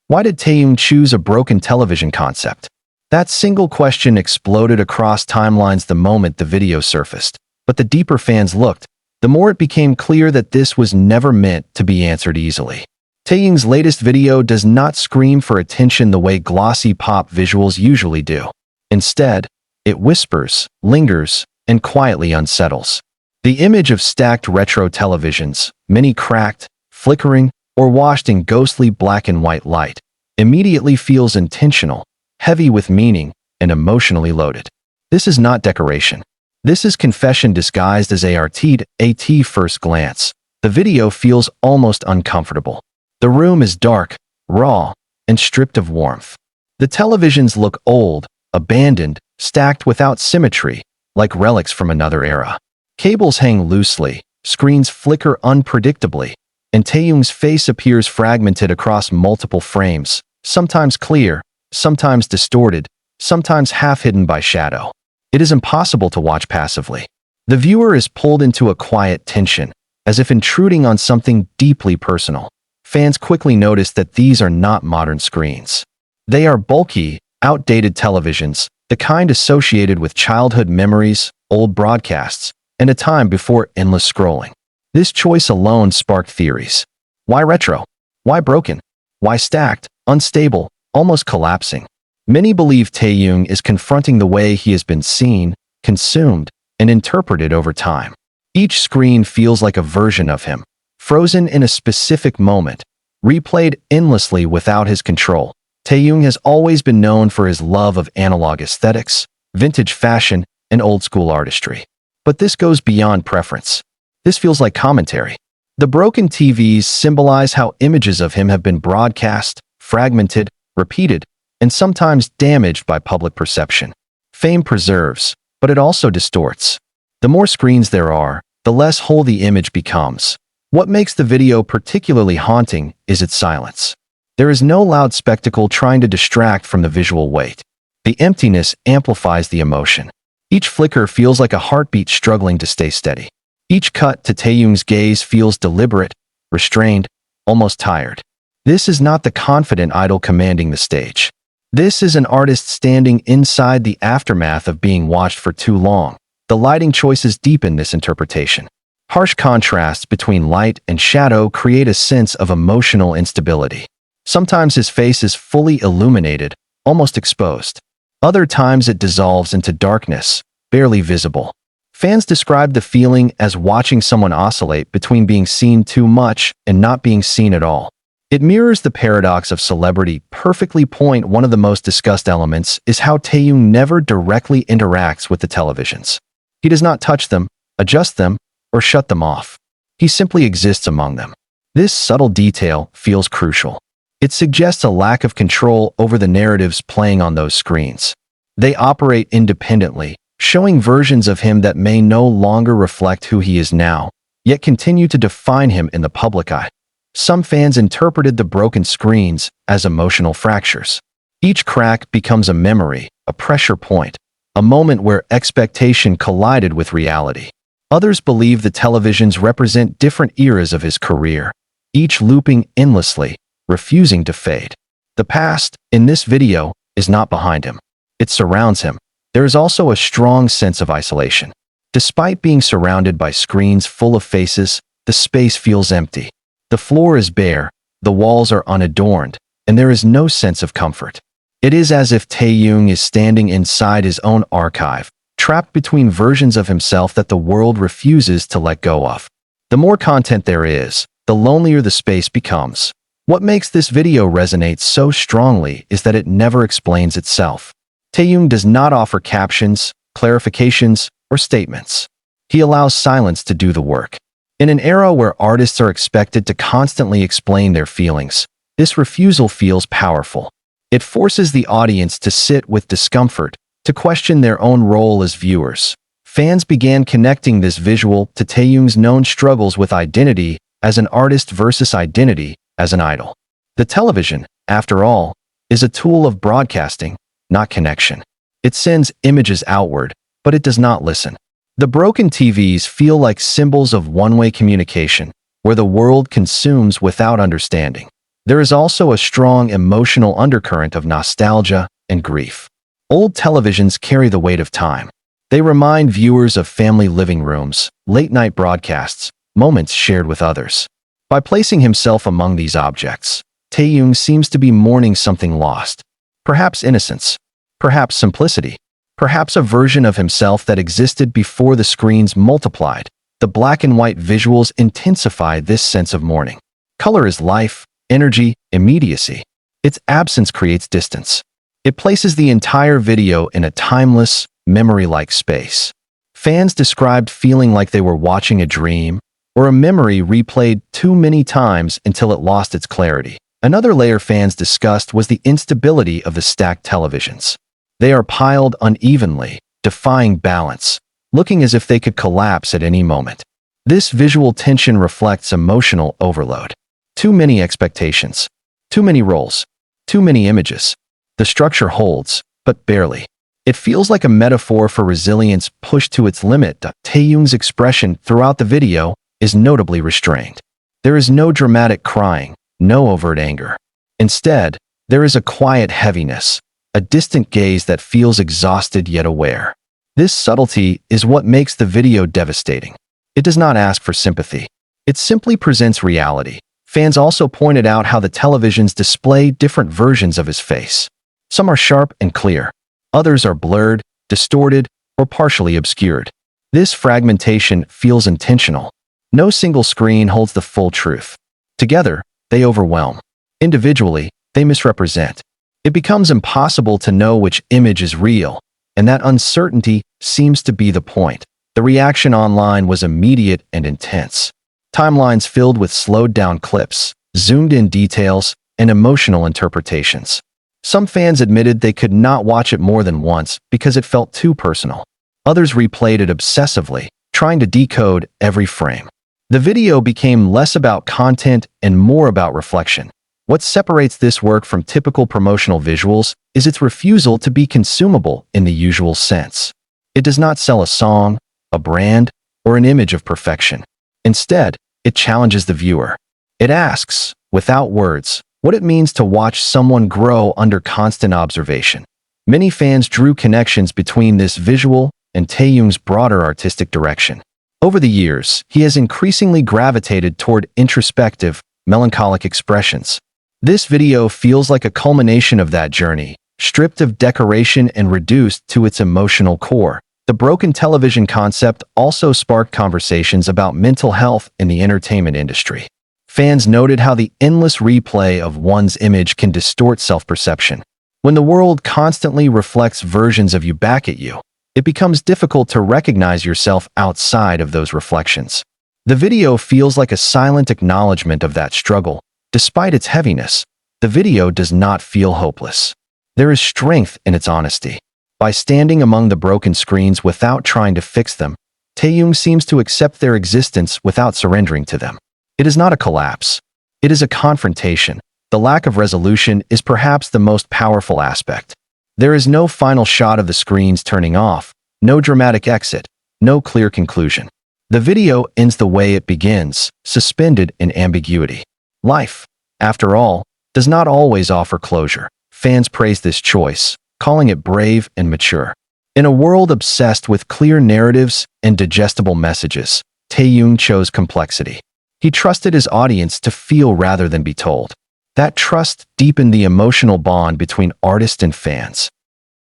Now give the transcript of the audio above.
Why did Taehyung choose a broken television concept? That single question exploded across timelines the moment the video surfaced. But the deeper fans looked, the more it became clear that this was never meant to be answered easily. Taehyung's latest video does not scream for attention the way glossy pop visuals usually do. Instead, it whispers, lingers, and quietly unsettles. The image of stacked retro televisions, many cracked, flickering, or washed in ghostly black and white light, immediately feels intentional, heavy with meaning, and emotionally loaded. This is not decoration. This is confession disguised as art at first glance. The video feels almost uncomfortable. The room is dark, raw, and stripped of warmth. The televisions look old, abandoned, stacked without symmetry, like relics from another era. Cables hang loosely, screens flicker unpredictably, and Taehyung's face appears fragmented across multiple frames, sometimes clear, sometimes distorted, sometimes half-hidden by shadow. It is impossible to watch passively. The viewer is pulled into a quiet tension, as if intruding on something deeply personal. Fans quickly notice that these are not modern screens. They are bulky, outdated televisions, the kind associated with childhood memories, old broadcasts, and a time before endless scrolling. This choice alone sparked theories. Why retro? Why broken? Why stacked, unstable, almost collapsing? Many believe Taehyung is confronting the way he has been seen, consumed, and interpreted over time. Each screen feels like a version of him, frozen in a specific moment, replayed endlessly without his control. Taehyung has always been known for his love of analog aesthetics, vintage fashion, and old-school artistry. But this goes beyond preference. This feels like commentary. The broken TVs symbolize how images of him have been broadcast, fragmented, repeated, and sometimes damaged by public perception. Fame preserves, but it also distorts. The more screens there are, the less whole the image becomes. What makes the video particularly haunting is its silence. There is no loud spectacle trying to distract from the visual weight. The emptiness amplifies the emotion. Each flicker feels like a heartbeat struggling to stay steady. Each cut to Taehyung's gaze feels deliberate, restrained, almost tired. This is not the confident idol commanding the stage. This is an artist standing inside the aftermath of being watched for too long. The lighting choices deepen this interpretation. Harsh contrasts between light and shadow create a sense of emotional instability. Sometimes his face is fully illuminated, almost exposed. Other times it dissolves into darkness, barely visible. Fans describe the feeling as watching someone oscillate between being seen too much and not being seen at all. It mirrors the paradox of celebrity perfectly. One of the most discussed elements is how Taehyung never directly interacts with the televisions. He does not touch them, adjust them, or shut them off. He simply exists among them. This subtle detail feels crucial. It suggests a lack of control over the narratives playing on those screens. They operate independently, showing versions of him that may no longer reflect who he is now, yet continue to define him in the public eye. Some fans interpreted the broken screens as emotional fractures. Each crack becomes a memory, a pressure point, a moment where expectation collided with reality. Others believe the televisions represent different eras of his career, each looping endlessly, refusing to fade. The past, in this video, is not behind him. It surrounds him. There is also a strong sense of isolation. Despite being surrounded by screens full of faces, the space feels empty. The floor is bare, the walls are unadorned, and there is no sense of comfort. It is as if Taehyung is standing inside his own archive, trapped between versions of himself that the world refuses to let go of. The more content there is, the lonelier the space becomes. What makes this video resonate so strongly is that it never explains itself. Taehyung does not offer captions, clarifications, or statements. He allows silence to do the work. In an era where artists are expected to constantly explain their feelings, this refusal feels powerful. It forces the audience to sit with discomfort, to question their own role as viewers. Fans began connecting this visual to Taehyung's known struggles with identity as an artist versus identity as an idol. The television, after all, is a tool of broadcasting, not connection. It sends images outward, but it does not listen. The broken TVs feel like symbols of one-way communication, where the world consumes without understanding. There is also a strong emotional undercurrent of nostalgia and grief. Old televisions carry the weight of time. They remind viewers of family living rooms, late-night broadcasts, moments shared with others. By placing himself among these objects, Taehyung seems to be mourning something lost. Perhaps innocence. Perhaps simplicity. Perhaps a version of himself that existed before the screens multiplied. The black and white visuals intensify this sense of mourning. Color is life, energy, immediacy. Its absence creates distance. It places the entire video in a timeless, memory-like space. Fans described feeling like they were watching a dream or a memory replayed too many times until it lost its clarity. Another layer fans discussed was the instability of the stacked televisions. They are piled unevenly, defying balance, looking as if they could collapse at any moment. This visual tension reflects emotional overload. Too many expectations. Too many roles. Too many images. The structure holds, but barely. It feels like a metaphor for resilience pushed to its limit. Taehyung's expression throughout the video is notably restrained. There is no dramatic crying, no overt anger. Instead, there is a quiet heaviness, a distant gaze that feels exhausted yet aware. This subtlety is what makes the video devastating. It does not ask for sympathy. It simply presents reality. Fans also pointed out how the televisions display different versions of his face. Some are sharp and clear. Others are blurred, distorted, or partially obscured. This fragmentation feels intentional. No single screen holds the full truth. Together, they overwhelm. Individually, they misrepresent. It becomes impossible to know which image is real, and that uncertainty seems to be the point. The reaction online was immediate and intense. Timelines filled with slowed-down clips, zoomed-in details, and emotional interpretations. Some fans admitted they could not watch it more than once because it felt too personal. Others replayed it obsessively, trying to decode every frame. The video became less about content and more about reflection. What separates this work from typical promotional visuals is its refusal to be consumable in the usual sense. It does not sell a song, a brand, or an image of perfection. Instead, it challenges the viewer. It asks, without words, what it means to watch someone grow under constant observation. Many fans drew connections between this visual and Taehyung's broader artistic direction. Over the years, he has increasingly gravitated toward introspective, melancholic expressions. This video feels like a culmination of that journey, stripped of decoration and reduced to its emotional core. The broken television concept also sparked conversations about mental health in the entertainment industry. Fans noted how the endless replay of one's image can distort self-perception. When the world constantly reflects versions of you back at you, it becomes difficult to recognize yourself outside of those reflections. The video feels like a silent acknowledgement of that struggle. Despite its heaviness, the video does not feel hopeless. There is strength in its honesty. By standing among the broken screens without trying to fix them, Taehyung seems to accept their existence without surrendering to them. It is not a collapse. It is a confrontation. The lack of resolution is perhaps the most powerful aspect. There is no final shot of the screens turning off, no dramatic exit, no clear conclusion. The video ends the way it begins, suspended in ambiguity. Life, after all, does not always offer closure. Fans praise this choice, calling it brave and mature. In a world obsessed with clear narratives and digestible messages, Taehyung chose complexity. He trusted his audience to feel rather than be told. That trust deepened the emotional bond between artist and fans.